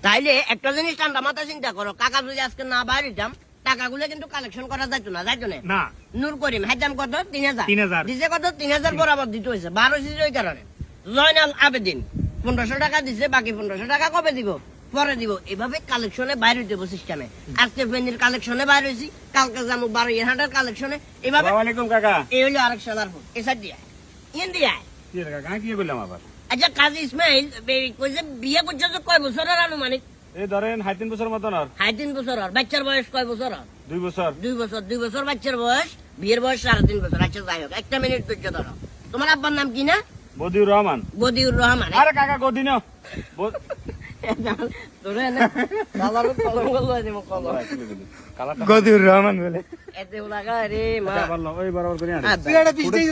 তাইলে একটা জিনিস ঠান্ডা মাথা চিন্তা করো, কাকা যদি আজকে না বাইরে যেতাম টাকাগুলো কিন্তু কালেকশন করা যাইতো না, যাইতো না। নূর করিম হাইতাম কত 3000 দিছে, কত 3000 বরাবর দিতে হয়েছে 12 ওই কারণে। জয়নাল আবেদিন 1500 টাকা দিছে, বাকি 1500 টাকা কবে দিব? পরে দিব। এভাবে কালেকশনে বাইরে দেবো সিস্টেমে। আজকে ফেনির কালেকশনে বাইরে হয়েছি, কালকে যাবো 12 কালেকশনে। এভাবে কাকা এই হলো আরেক সাদার ফোন এসা দিয়া ইন্ডিয়া। কি বললাম আবার? আচ্ছা কাজী ইসমাইল কইছে বিয়ে করছে তো কয় বছরের আনুমানিক? এই ধরেন 3.5 বছর মতন। আর 3.5 বছর। আর বাচ্চার বয়স কয় বছর? 2 বছর। 2 বছর বাচ্চার বয়স, বিয়ের বয়স 3.5 বছর। আচ্ছা যাই হোক, একটা মিনিট ধৈর্য ধরো। তোমার আব্বার নাম কি না? বদিউর রহমান। বদিউর রহমান। আরে কাকা গদিন গদিউর রহমান বলে এতে লাগা রে মা। ওই বরাবর করে তুই এটা দিস তুই